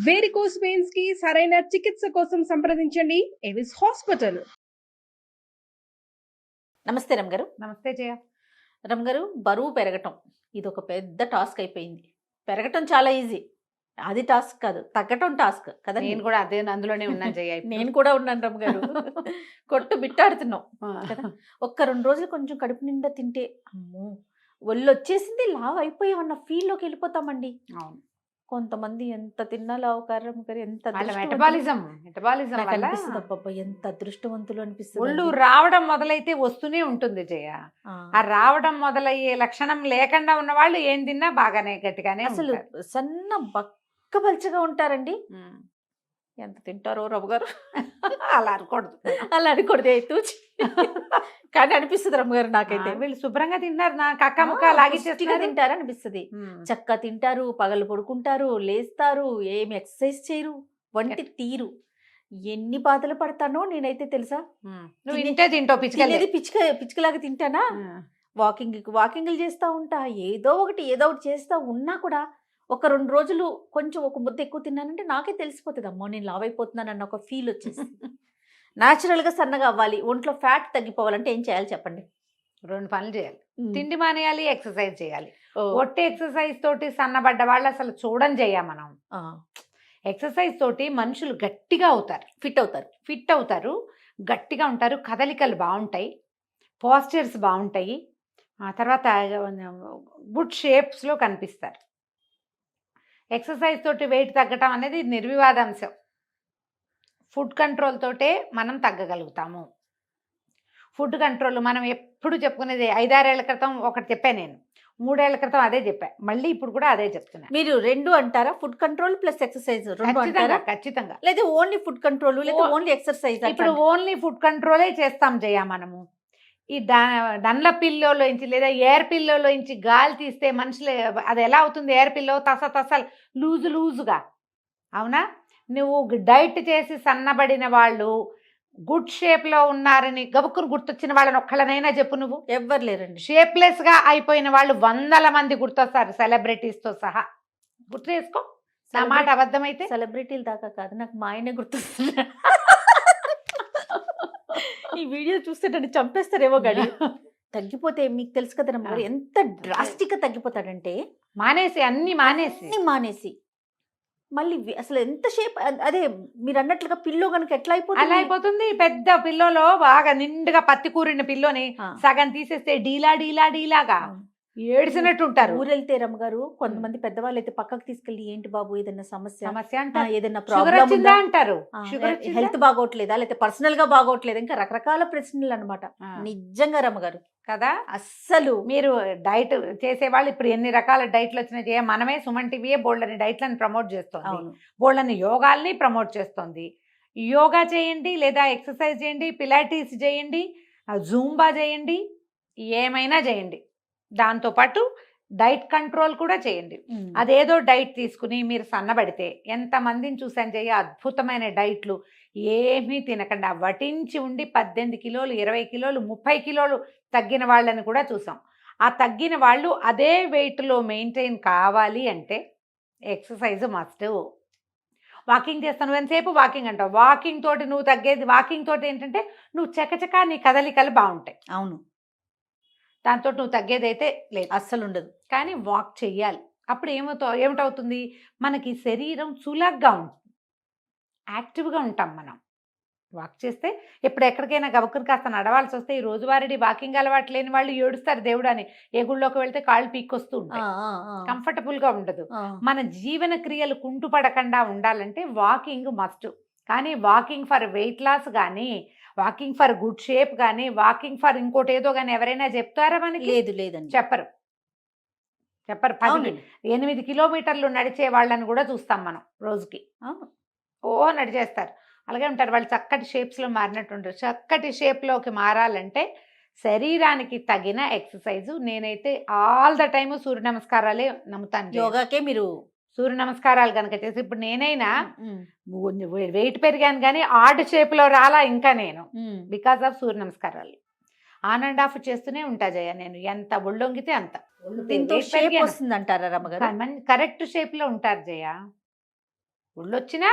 Varicose veins కి సరైన చికిత్స కోసం సంప్రదించండి ఎవిస్ హాస్పిటల్. నమస్తే రమ్ గారు. నమస్తే జయ. రమ్ గారు, బరువు పెరగటం ఇది ఒక పెద్ద టాస్క్ అయిపోయింది. పెరగటం చాలా ఈజీ, అది టాస్క్ కాదు, తగ్గటం టాస్క్ కదా. నేను కూడా అదే అందులోనే ఉన్నాను జయ. నేను కూడా ఉన్నాను రమ్ గారు. కొట్టు బిట్టాడుతున్నాం కదా. ఒక్క 2 రోజులు కొంచెం కడుపు నిండా తింటే అమ్మో ఒళ్ళు వచ్చేసింది, లావ్ అయిపోయామన్న ఫీల్లోకి వెళ్ళిపోతామండి. అవును, కొంతమంది ఎంత తిన్నా లావు కారం గారు, ఎంత మెటబాలిజం వల్ల అబ్బబ్బా ఎంత అదృష్టవంతులు అనిపిస్తుంది. ఒళ్ళు రావడం మొదలైతే వస్తూనే ఉంటుంది జయ. ఆ రావడం మొదలయ్యే లక్షణం లేకుండా ఉన్న వాళ్ళు ఏం తిన్నా బాగానే గట్టిగానే అసలు సన్న బక్క పల్చగా ఉంటారండి. ఎంత తింటారో రమ్మ గారు. అలా అనకూడదు, అలా అనకూడదు తూచి కానీ అనిపిస్తుంది రమ్మ గారు నాకైతే. వీళ్ళు శుభ్రంగా తింటారు, నాకు అక్క ముక్క లాగి తింటారు అనిపిస్తుంది. చక్కగా తింటారు, పగలు పడుకుంటారు, లేస్తారు, ఏమి ఎక్సర్సైజ్ చేయరు, వంటి తీరు. ఎన్ని బాధలు పడతానో నేనైతే తెలుసా. నువ్వు ఇంటే తింటావు, పిచ్చుకలాగా తింటానా. వాకింగ్లు చేస్తూ ఉంటా, ఏదో ఒకటి చేస్తూ ఉన్నా కూడా ఒక 2 రోజులు కొంచెం ఒక ముద్ద ఎక్కువ తిన్నానంటే నాకే తెలిసిపోతుంది, అమ్మో నేను లావ్ అయిపోతున్నాను అన్న ఒక ఫీల్ వచ్చేసి. న్యాచురల్గా సన్నగా అవ్వాలి, ఒంట్లో ఫ్యాట్ తగ్గిపోవాలంటే ఏం చేయాలి చెప్పండి? 2 పనులు చేయాలి. తిండి మానేయాలి, ఎక్సర్సైజ్ చేయాలి. ఒట్టి ఎక్సర్సైజ్ తోటి సన్నబడ్డ వాళ్ళు అసలు చూడని చేయ. మనం ఎక్సర్సైజ్ తోటి మనుషులు గట్టిగా అవుతారు, ఫిట్ అవుతారు, గట్టిగా ఉంటారు, కదలికలు బాగుంటాయి, పోస్చర్స్ బాగుంటాయి, ఆ తర్వాత గుడ్ షేప్స్లో కనిపిస్తారు. ఎక్సర్సైజ్ తోటి వెయిట్ తగ్గటం అనేది నిర్వివాదాంశం. ఫుడ్ కంట్రోల్ తోటే మనం తగ్గగలుగుతాము. ఫుడ్ కంట్రోల్ మనం ఎప్పుడు చెప్పుకునేది. 5-6 ఏళ్ల క్రితం ఒకటి చెప్పా, నేను 3 ఏళ్ల క్రితం అదే చెప్పా, మళ్ళీ ఇప్పుడు కూడా అదే చెప్తున్నా. మీరు 2 అంటారా? ఫుడ్ కంట్రోల్ ప్లస్ ఎక్సర్సైజ్ ఖచ్చితంగా. లేదా ఓన్లీ ఫుడ్ కంట్రోల్ లేదా ఓన్లీ ఎక్సర్సైజ్? ఇప్పుడు ఓన్లీ ఫుడ్ కంట్రోలే చేస్తాం జయ. మనము ఈ దండ్ల పిల్లోలోంచి లేదా ఎయిర్ పిల్లోలోంచి గాలి తీస్తే మనుషులు అది ఎలా అవుతుంది? ఎయిర్ పిల్లో తస లూజుగా, అవునా? నువ్వు డైట్ చేసి సన్నబడిన వాళ్ళు, గుడ్ షేప్లో ఉన్నారని గబుక్కును గుర్తొచ్చిన వాళ్ళని ఒక్కళ్ళనైనా చెప్పు. నువ్వు ఎవ్వరు లేరండి. షేప్లెస్గా అయిపోయిన వాళ్ళు 100 మంది గుర్తొస్తారు, సెలబ్రిటీస్తో సహా. గుర్తు చేసుకో, నా మాట అబద్ధమైతే. సెలబ్రిటీలు దాకా కాదు, నాకు మా ఆయనే గుర్తొస్తుంది. ఈ వీడియో చూస్తే నన్ను చంపేస్తారేమో గడి. తగ్గిపోతే మీకు తెలుసు కదా రమ్మ గారు, ఎంత డ్రాస్టిక్ గా తగ్గిపోతాడంటే అన్ని మానేసి మళ్ళీ అసలు ఎంత షేప్. అదే మీరు అన్నట్లుగా పిల్లో కనుక ఎట్లా అయిపోతుంది. పెద్ద పిల్లోలో బాగా నిండుగా పత్తి కూరిన పిల్లోని సగం తీసేస్తే డీలాగా ఏడిసినట్టు ఉంటారు. ఊరెళ్తే రమ్మగారు కొంతమంది పెద్దవాళ్ళు అయితే పక్కకు తీసుకెళ్ళి, ఏంటి బాబు ఏదైనా సమస్య అంటారు, ఏదైనా ప్రాబ్లం అంటారు, హెల్త్ బాగోట్లేదా, లేకపోతే పర్సనల్ గా బాగోట్లేదు, ఇంకా రకరకాల ప్రశ్నలు అనమాట. నిజంగా రమ్మగారు కదా. అస్సలు మీరు డైట్ చేసేవాళ్ళు ఇప్పుడు ఎన్ని రకాల డైట్లు వచ్చినాయి. మనమే సుమన్ టీవీయే బోల్డని డైట్లను ప్రమోట్ చేస్తుంది, బోల్డని యోగాల్ని ప్రమోట్ చేస్తుంది. యోగా చేయండి, లేదా ఎక్సర్సైజ్ చేయండి, పిలాటిస్ చేయండి, జూంబా చేయండి, ఏమైనా చేయండి. దాంతోపాటు డైట్ కంట్రోల్ కూడా చేయండి. అదేదో డైట్ తీసుకుని మీరు సన్నబడితే ఎంతమందిని చూసాను చేయ, అద్భుతమైన డైట్లు ఏమీ తినకుండా వటించి ఉండి 18 కిలోలు, 20 కిలోలు, 30 కిలోలు తగ్గిన వాళ్ళని కూడా చూసాం. ఆ తగ్గిన వాళ్ళు అదే వెయిట్లో మెయింటైన్ కావాలి అంటే ఎక్సర్సైజ్ మస్ట్. వాకింగ్ చేస్తాను, ఎంతసేపు వాకింగ్ అంటావు. వాకింగ్ తోటి నువ్వు తగ్గేది, వాకింగ్ తోటి ఏంటంటే నువ్వు చకచకా నీ కదలికలు బాగుంటాయి. అవును, దాంతో నువ్వు తగ్గేదైతే లేదు, అస్సలు ఉండదు. కానీ వాక్ చెయ్యాలి. అప్పుడు ఏమిటవుతుంది, మనకి శరీరం చులగ్గా ఉంటుంది, యాక్టివ్గా ఉంటాం మనం. వాక్ చేస్తే ఇప్పుడు ఎక్కడికైనా గబుక్కుని కాస్త నడవాల్సి వస్తే, ఈ రోజువారీ వాకింగ్ అలవాటు లేని వాళ్ళు ఏడుస్తారు దేవుడు అని. ఏ గుళ్ళోకి వెళ్తే కాళ్ళు పీక్కొస్తూ ఉంటాయి, కంఫర్టబుల్గా ఉండదు. మన జీవన క్రియలు కుంటుపడకుండా ఉండాలంటే వాకింగ్ మస్ట్. కానీ వాకింగ్ ఫర్ వెయిట్ లాస్ కానీ, వాకింగ్ ఫర్ గుడ్ షేప్ కానీ, వాకింగ్ ఫర్ ఇంకోటి ఏదో కానీ ఎవరైనా చెప్తారా మనకి? లేదండి, చెప్పరు. 8 కిలోమీటర్లు నడిచే వాళ్ళని కూడా చూస్తాం మనం రోజుకి. నడిచేస్తారు, అలాగే ఉంటారు వాళ్ళు. చక్కటి షేప్స్లో మారినట్టు ఉంటారు. చక్కటి షేప్లోకి మారాలంటే శరీరానికి తగిన ఎక్సర్సైజు. నేనైతే ఆల్ ద టైము సూర్య నమస్కారాలే నమ్ముతాను. యోగాకే మీరు సూర్య నమస్కారాలు కనుక చేసి, ఇప్పుడు నేనైనా వెయిట్ పెరిగాను కానీ ఆర్డ్ షేప్లో రాలా ఇంకా నేను, బికాస్ ఆఫ్ సూర్య నమస్కారాలు. ఆన్ అండ్ ఆఫ్ చేస్తూనే ఉంటా జయ. నేను ఎంత ఒళ్ళొంగితే అంత వస్తుంది అంటారా రమ్మగారు? కరెక్ట్ షేప్లో ఉంటారు జయ. ఒళ్ళొచ్చినా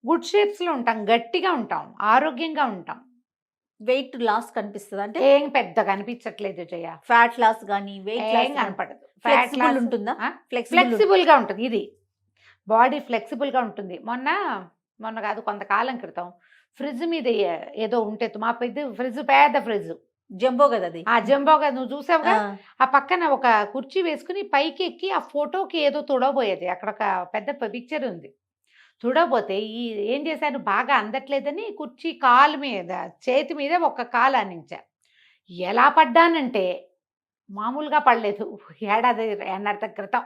గుడ్ షేప్స్లో ఉంటాం, గట్టిగా ఉంటాం, ఆరోగ్యంగా ఉంటాం. వెయిట్ లాస్ కనిపిస్తుంది అంటే ఏం పెద్దగా అనిపించట్లేదు జయ, ఫ్యాట్ లాస్ కానీ వెయిట్ ఏం లాస్ కనపడదు. ఫ్లెక్సిబుల్ ఉంటుందా? ఫ్లెక్సిబుల్గా ఉంటుంది, ఇది బాడీ ఫ్లెక్సిబుల్గా ఉంటుంది. మొన్న కాదు, కొంతకాలం క్రితం ఫ్రిడ్జ్ మీద ఏదో ఉంటే, మా పెద్ద ఫ్రిడ్జ్, పెద్ద ఫ్రిడ్జ్, జంబో కదా అది. ఆ జంబోగా నువ్వు చూసావుగా, ఆ పక్కన ఒక కుర్చీ వేసుకుని పైకి ఎక్కి ఆ ఫోటోకి ఏదో తుడవబోయేది. అక్కడ ఒక పెద్ద పిక్చర్ ఉంది. తుడవబోతే ఏం చేశాను, బాగా అందట్లేదని కుర్చీ కాలు మీద, చేతి మీద ఒక కాలు ఆనించా. ఎలా పడ్డానంటే మామూలుగా పడలేదు. ఏడాది ఏడాది క్రితం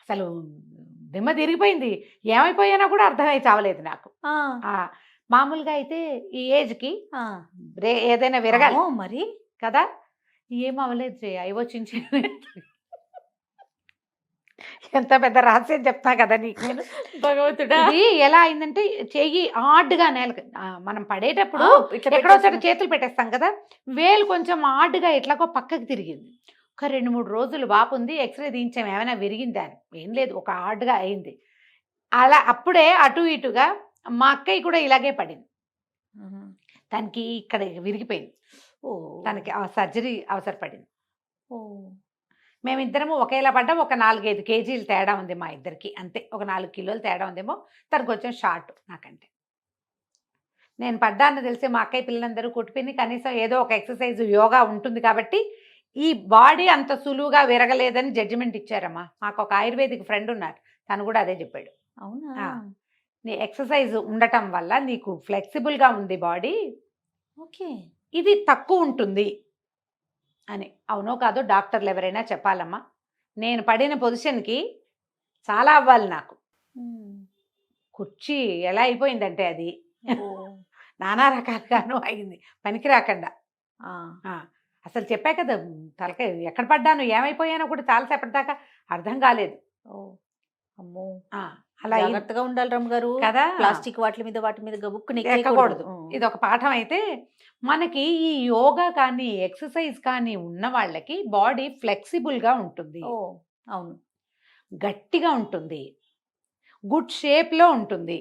అసలు దిమ్మ తిరిగిపోయింది. ఏమైపోయానో కూడా అర్థమై చావలేదు నాకు. మామూలుగా అయితే ఈ ఏజ్కి ఏదైనా విరగాలి మరి కదా, ఏం అవ్వలేదు జయ. అయ్యో చించి ఎంత పెద్ద రహస్యం చెప్తా కదా నీకు నేను. భగవంతుడా, ఇది ఎలా అయిందంటే, చెయ్యి ఆడ్గా నేలకు మనం పడేటప్పుడు ఎక్కడో చోట చేతులు పెట్టేస్తాం కదా, వేలు కొంచెం ఆడ్గా ఎట్లాగో పక్కకి తిరిగింది. ఒక 2-3 రోజులు వాపు ఉంది. ఎక్స్రే తీయించాం, ఏమైనా విరిగిందా అని. ఏం లేదు, ఒక ఆడ్గా అయింది. అలా అప్పుడే అటు ఇటుగా మా అక్కయ్య కూడా ఇలాగే పడింది. తనకి ఇక్కడ విరిగిపోయింది. తనకి ఆ సర్జరీ అవసరపడింది. మేమిద్దరము ఒకేలా పడ్డాం. ఒక 4-5 కేజీలు తేడా ఉంది మా ఇద్దరికి, అంతే. ఒక 4 కిలోలు తేడా ఉందేమో. తనకు కొంచెం షార్ట్ నాకంటే. నేను పడ్డాన్ని తెలిసి మా అక్కయ్య పిల్లలందరూ కొట్టిపోయింది. కనీసం ఏదో ఒక ఎక్సర్సైజ్, యోగా ఉంటుంది కాబట్టి ఈ బాడీ అంత సులువుగా విరగలేదని జడ్జిమెంట్ ఇచ్చారమ్మా. మాకు ఒక ఆయుర్వేదిక్ ఫ్రెండ్ ఉన్నారు, తను కూడా అదే చెప్పాడు. అవునా? నీ ఎక్సర్సైజ్ ఉండటం వల్ల నీకు ఫ్లెక్సిబుల్గా ఉంది బాడీ, ఓకే, ఇది తక్కువ ఉంటుంది అని. అవునో కాదో డాక్టర్లు ఎవరైనా చెప్పాలమ్మా. నేను పడిన పొజిషన్కి చాలా అవ్వాలి నాకు. కుర్చీ ఎలా అయిపోయిందంటే అది నానా రకాలుగాను అయింది, పనికి రాకుండా. అసలు చెప్పా కదా, తలకాయ ఎక్కడ పడ్డాను, ఏమైపోయానో కూడా చాలాసేపటి దాకా అర్థం కాలేదు. అమ్మో, అలా జాగ్రత్తగా ఉండాలి రమ్మ గారు కదా. ప్లాస్టిక్ వాటి మీద గబుక్కుని ఎక్కకూడదు. ఇది ఒక పాఠం. అయితే మనకి ఈ యోగా కానీ ఎక్సర్సైజ్ కానీ ఉన్న వాళ్ళకి బాడీ ఫ్లెక్సిబుల్గా ఉంటుంది. అవును, గట్టిగా ఉంటుంది, గుడ్ షేప్లో ఉంటుంది.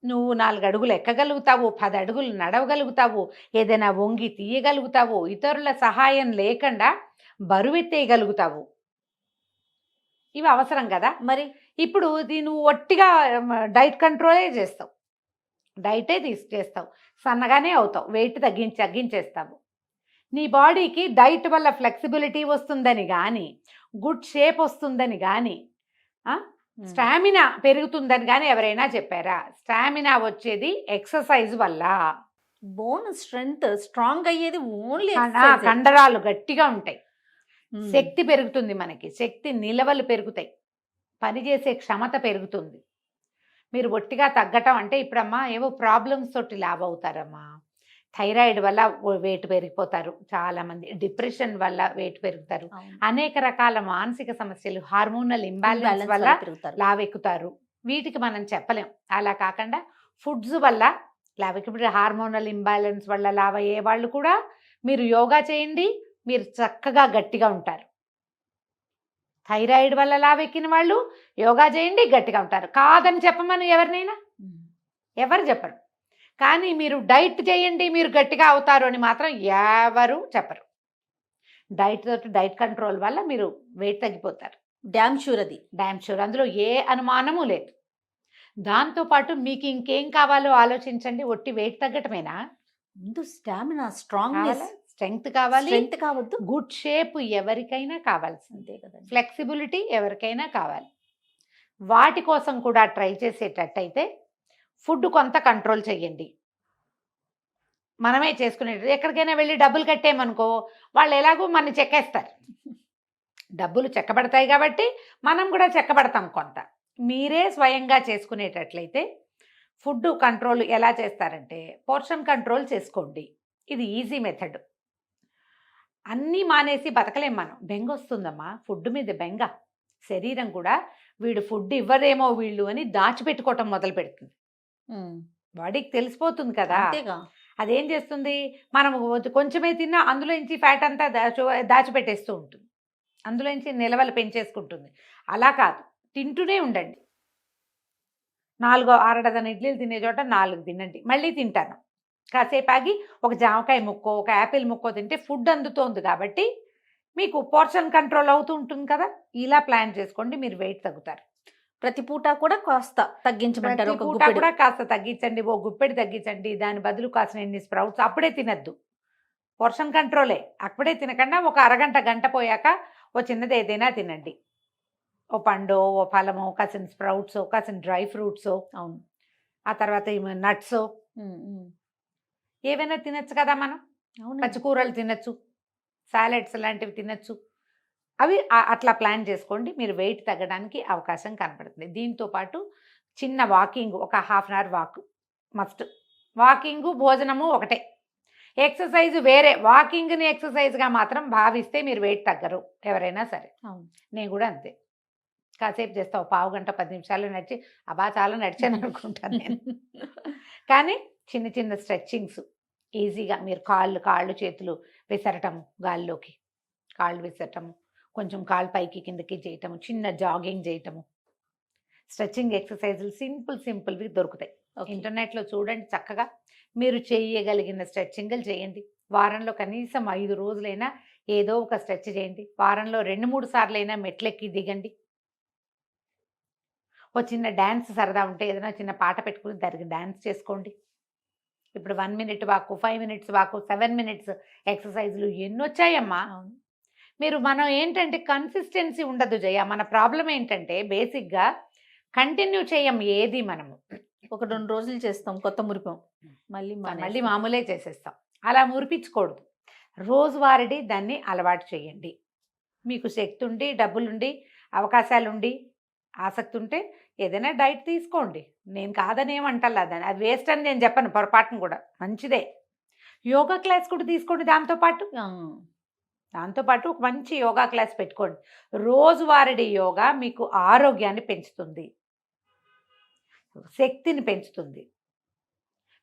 నువ్వు 4 అడుగులు ఎక్కగలుగుతావు, 10 అడుగులు నడవగలుగుతావు, ఏదైనా వంగి తీయగలుగుతావు, ఇతరుల సహాయం లేకుండా బరువెత్తేయగలుగుతావు. ఇవి అవసరం కదా. మరి ఇప్పుడు నువ్వు ఒట్టిగా డైట్ కంట్రోలే చేస్తావు, డైటే చేస్తావు, సన్నగానే అవుతావు, వెయిట్ తగ్గించేస్తావు. నీ బాడీకి డైట్ వల్ల ఫ్లెక్సిబిలిటీ వస్తుందని కానీ, గుడ్ షేప్ వస్తుందని కానీ, స్టామినా పెరుగుతుందని కానీ ఎవరైనా చెప్పారా? స్టామినా వచ్చేది ఎక్సర్సైజ్ వల్ల. బోన్ స్ట్రెంగ్త్ స్ట్రాంగ్ అయ్యేది ఓన్లీ కండరాలు గట్టిగా ఉంటాయి, శక్తి పెరుగుతుంది, మనకి శక్తి నిలవలు పెరుగుతాయి, పనిచేసే క్షమత పెరుగుతుంది. మీరు ఒట్టిగా తగ్గటం అంటే, ఇప్పుడమ్మా ఏవో ప్రాబ్లమ్స్ తోటి లావ్ అవుతారమ్మా. థైరాయిడ్ వల్ల వెయిట్ పెరిగిపోతారు చాలామంది, డిప్రెషన్ వల్ల వెయిట్ పెరుగుతారు, అనేక రకాల మానసిక సమస్యలు, హార్మోనల్ ఇంబ్యాలెన్స్ వల్ల లావ్ ఎక్కుతారు. వీటికి మనం చెప్పలేం. అలా కాకుండా ఫుడ్స్ వల్ల లావ్, ఇప్పుడు హార్మోనల్ ఇంబ్యాలెన్స్ వల్ల లావ్ అయ్యే వాళ్ళు కూడా మీరు యోగా చేయండి, మీరు చక్కగా గట్టిగా ఉంటారు. థైరాయిడ్ వల్ల లావెక్కిన వాళ్ళు యోగా చేయండి, గట్టిగా ఉంటారు. కాదని చెప్పమని ఎవరినైనా, ఎవరు చెప్పరు. కానీ మీరు డైట్ చేయండి, మీరు గట్టిగా అవుతారు అని మాత్రం ఎవరు చెప్పరు. డైట్ కంట్రోల్ వల్ల మీరు వెయిట్ తగ్గిపోతారు. డ్యామ్ షూర్, అది డ్యామ్ షూర్, అందులో ఏ అనుమానము లేదు. దాంతోపాటు మీకు ఇంకేం కావాలో ఆలోచించండి. ఒట్టి వెయిట్ తగ్గటమేనా? ముందు స్టామినా, స్ట్రాంగ్నెస్, స్ట్రెంగ్త్ కావాలి, స్ట్రెంగ్త్ కావద్దు, గుడ్ షేప్ ఎవరికైనా కావాల్సిందే కదా, ఫ్లెక్సిబిలిటీ ఎవరికైనా కావాలి. వాటి కోసం కూడా ట్రై చేసేటట్టయితే ఫుడ్ కొంత కంట్రోల్ చేయండి. మనమే చేసుకునేది. ఎక్కడికైనా వెళ్ళి డబ్బులు కట్టేమనుకో, వాళ్ళు ఎలాగో మన చెక్కేస్తారు. డబ్బులు చెక్కబడతాయి కాబట్టి మనం కూడా చెక్కబడతాం కొంత. మీరే స్వయంగా చేసుకునేటట్లయితే ఫుడ్ కంట్రోల్ ఎలా చేస్తారంటే, పోర్షన్ కంట్రోల్ చేసుకోండి. ఇది ఈజీ మెథడ్. అన్నీ మానేసి బతకలేం మనం. బెంగ వస్తుందమ్మా, ఫుడ్ మీద బెంగ. శరీరం కూడా వీడు ఫుడ్ ఇవ్వరేమో వీళ్ళు అని దాచిపెట్టుకోవటం మొదలు పెడుతుంది. బాడీకి తెలిసిపోతుంది కదా. అదేం చేస్తుంది, మనం కొంచెమే తిన్నా అందులోంచి ఫ్యాట్ అంతా దాచిపెట్టేస్తూ ఉంటుంది, అందులోంచి నిలవలు పెంచేసుకుంటుంది. అలా కాదు, తింటూనే ఉండండి. 6 డజన్ ఇడ్లీలు తినే చోట 4 తినండి, మళ్ళీ తింటాను. కాసేపు ఆగి ఒక జామకాయ ముక్కో ఒక యాపిల్ ముక్కో తింటే ఫుడ్ అందుతోంది కాబట్టి మీకు పోర్షన్ కంట్రోల్ అవుతూ ఉంటుంది కదా. ఇలా ప్లాన్ చేసుకోండి, మీరు వెయిట్ తగ్గుతారు. ప్రతి పూట కూడా కాస్త తగ్గించమంటారు. ప్రతి ఒక పూట గుప్పెడు. కూడా కాస్త తగ్గించండి, ఓ గుప్పెడు తగ్గించండి. దాని బదులు కాసిన ఎన్ని స్ప్రౌట్స్ అప్పుడే తినద్దు, పోర్షన్ కంట్రోలే. అప్పుడే తినకుండా ఒక అరగంట గంట పోయాక ఓ చిన్నది ఏదైనా తినండి. ఓ పండు, ఓ ఫలము, కాసిన స్ప్రౌట్స్, కాసిన డ్రై ఫ్రూట్స్, అవును. ఆ తర్వాత నట్స్ ఏవైనా తినచ్చు కదా. మనం అవును. పచ్చికూరలు తినచ్చు, సాలెడ్స్ లాంటివి తినచ్చు. అవి అట్లా ప్లాన్ చేసుకోండి, మీరు వెయిట్ తగ్గడానికి అవకాశం కనపడుతుంది. దీంతో పాటు చిన్న వాకింగ్, ఒక half an hour walk must. Walking భోజనము ఒకటే, ఎక్సర్సైజ్ వేరే. వాకింగ్ని ఎక్సర్సైజ్గా మాత్రం భావిస్తే మీరు వెయిట్ తగ్గరు ఎవరైనా సరే. అవును. నేను కూడా అంతే, కాసేపు చేస్తావు, పావు గంట 10 నిమిషాలు నడిచి అబ్బా చాలా నడిచాను అనుకుంటాను నేను. కానీ చిన్న చిన్న స్ట్రెచ్చింగ్స్ ఈజీగా మీరు కాళ్ళు చేతులు విసరటము, గాల్లోకి కాళ్ళు విసరటము, కొంచెం కాళ్ళు పైకి కిందకి చేయటము, చిన్న జాగింగ్ చేయటము, స్ట్రెచ్చింగ్ ఎక్సర్సైజులు సింపుల్వి దొరుకుతాయి. ఇంటర్నెట్లో చూడండి, చక్కగా మీరు చేయగలిగిన స్ట్రెచ్చింగ్లు చేయండి. వారంలో కనీసం 5 రోజులైనా ఏదో ఒక స్ట్రెచ్ చేయండి. వారంలో 2-3 సార్లైనా మెట్లెక్కి దిగండి. ఓ చిన్న డ్యాన్స్ సరదా ఉంటే ఏదైనా చిన్న పాట పెట్టుకుని దానికి డ్యాన్స్ చేసుకోండి. ఇప్పుడు 1 మినిట్ వాకు, 5 మినిట్స్ వాకు, 7 మినిట్స్ ఎక్సర్సైజులు ఎన్నొచ్చాయమ్మా. మనం ఏంటంటే కన్సిస్టెన్సీ ఉండదు జయ. మన ప్రాబ్లం ఏంటంటే బేసిక్గా కంటిన్యూ చేయం ఏది. మనము ఒక 2 రోజులు చేస్తాం, కొత్త మురిపం, మళ్ళీ మామూలే చేసేస్తాం. అలా మురిపించకూడదు. రోజువారీ దాన్ని అలవాటు చేయండి. మీకు శక్తి ఉండి, డబ్బులుండి, అవకాశాలుండి, ఆసక్తి ఉంటే ఏదైనా డైట్ తీసుకోండి. నేను కాదనేమంటల్లా, దాన్ని అది వేస్ట్ అని నేను చెప్పను పొరపాటును కూడా, మంచిదే. యోగా క్లాస్ కూడా తీసుకోండి. దాంతోపాటు ఒక మంచి యోగా క్లాస్ పెట్టుకోండి. రోజువారీ యోగా మీకు ఆరోగ్యాన్ని పెంచుతుంది, శక్తిని పెంచుతుంది,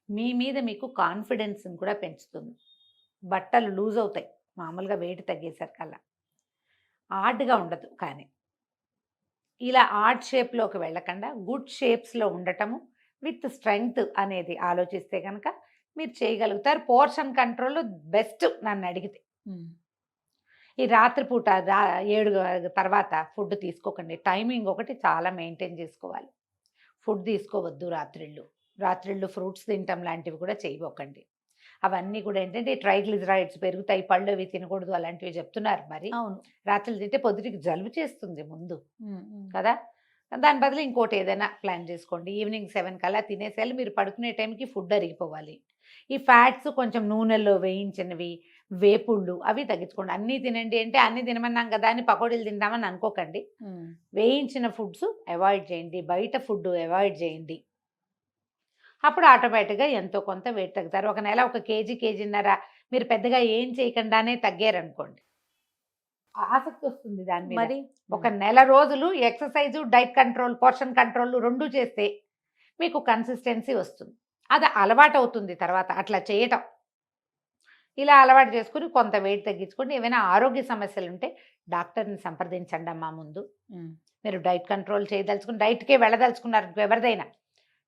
మీ మీద మీకు కాన్ఫిడెన్స్ని కూడా పెంచుతుంది. బట్టలు లూజ్ అవుతాయి మామూలుగా వెయిట్ తగ్గేసరికల్లా, ఆడ్గా ఉండదు. కానీ ఇలా ఆర్ట్ షేప్లోకి వెళ్ళకుండా గుడ్ షేప్స్లో ఉండటము విత్ స్ట్రెంగ్త్ అనేది ఆలోచిస్తే కనుక మీరు చేయగలుగుతారు. పోర్షన్ కంట్రోల్ బెస్ట్ నన్ను అడిగితే. ఈ రాత్రిపూట 7 తర్వాత ఫుడ్ తీసుకోకండి. టైమింగ్ ఒకటి చాలా మెయింటైన్ చేసుకోవాలి. ఫుడ్ తీసుకోవద్దు రాత్రిళ్ళు ఫ్రూట్స్ తినటం లాంటివి కూడా చేయబోకండి. అవన్నీ కూడా ఏంటంటే ట్రైగ్లిజరైడ్స్ పెరుగుతాయి, పళ్ళు అవి తినకూడదు అలాంటివి చెప్తున్నారు. మరి అవును, రాత్రులు తింటే పొద్దుటికి జలుబు చేస్తుంది ముందు కదా. దాని బదులు ఇంకోటి ఏదైనా ప్లాన్ చేసుకోండి. ఈవినింగ్ 7 కల్లా తినేసేయాలి. మీరు పడుకునే టైంకి ఫుడ్ అరిగిపోవాలి. ఈ ఫ్యాట్స్ కొంచెం నూనెలో వేయించినవి, వేపుళ్ళు అవి తగ్గించుకోండి. అన్నీ తినండి అంటే అన్నీ తినమన్నాం కదా అని పకోడీలు తిందామని అనుకోకండి. వేయించిన ఫుడ్స్ అవాయిడ్ చేయండి, బయట ఫుడ్ అవాయిడ్ చేయండి. అప్పుడు ఆటోమేటిక్గా ఎంతో కొంత వెయిట్ తగ్గుతారు. ఒక నెల 1 కేజీ, కేజీన్నర మీరు పెద్దగా ఏం చేయకుండానే తగ్గారనుకోండి, ఆసక్తి వస్తుంది దాని మీద. మరి ఒక నెల రోజులు exercise, diet control, portion control 2 చేస్తే మీకు కన్సిస్టెన్సీ వస్తుంది. అది అలవాటు అవుతుంది తర్వాత అట్లా చేయటం. ఇలా అలవాటు చేసుకుని కొంత వెయిట్ తగ్గించుకోండి. ఏమైనా ఆరోగ్య సమస్యలు ఉంటే డాక్టర్ని సంప్రదించండి అమ్మా. ముందు మీరు డైట్ కంట్రోల్ చేయదలుచుకుని డైట్కే వెళ్ళదలుచుకున్నారు, ఎవరిదైనా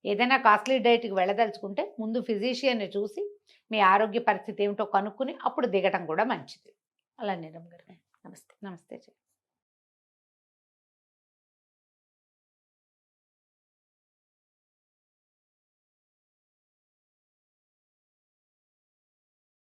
ఏదైనా కాస్ట్లీ డైట్కి వెళ్ళదలుచుకుంటే ముందు ఫిజిషియన్ని చూసి మీ ఆరోగ్య పరిస్థితి ఏమిటో కనుక్కుని అప్పుడు దిగటం కూడా మంచిది. అలా నీరమ్ గారు, నమస్తే. నమస్తే.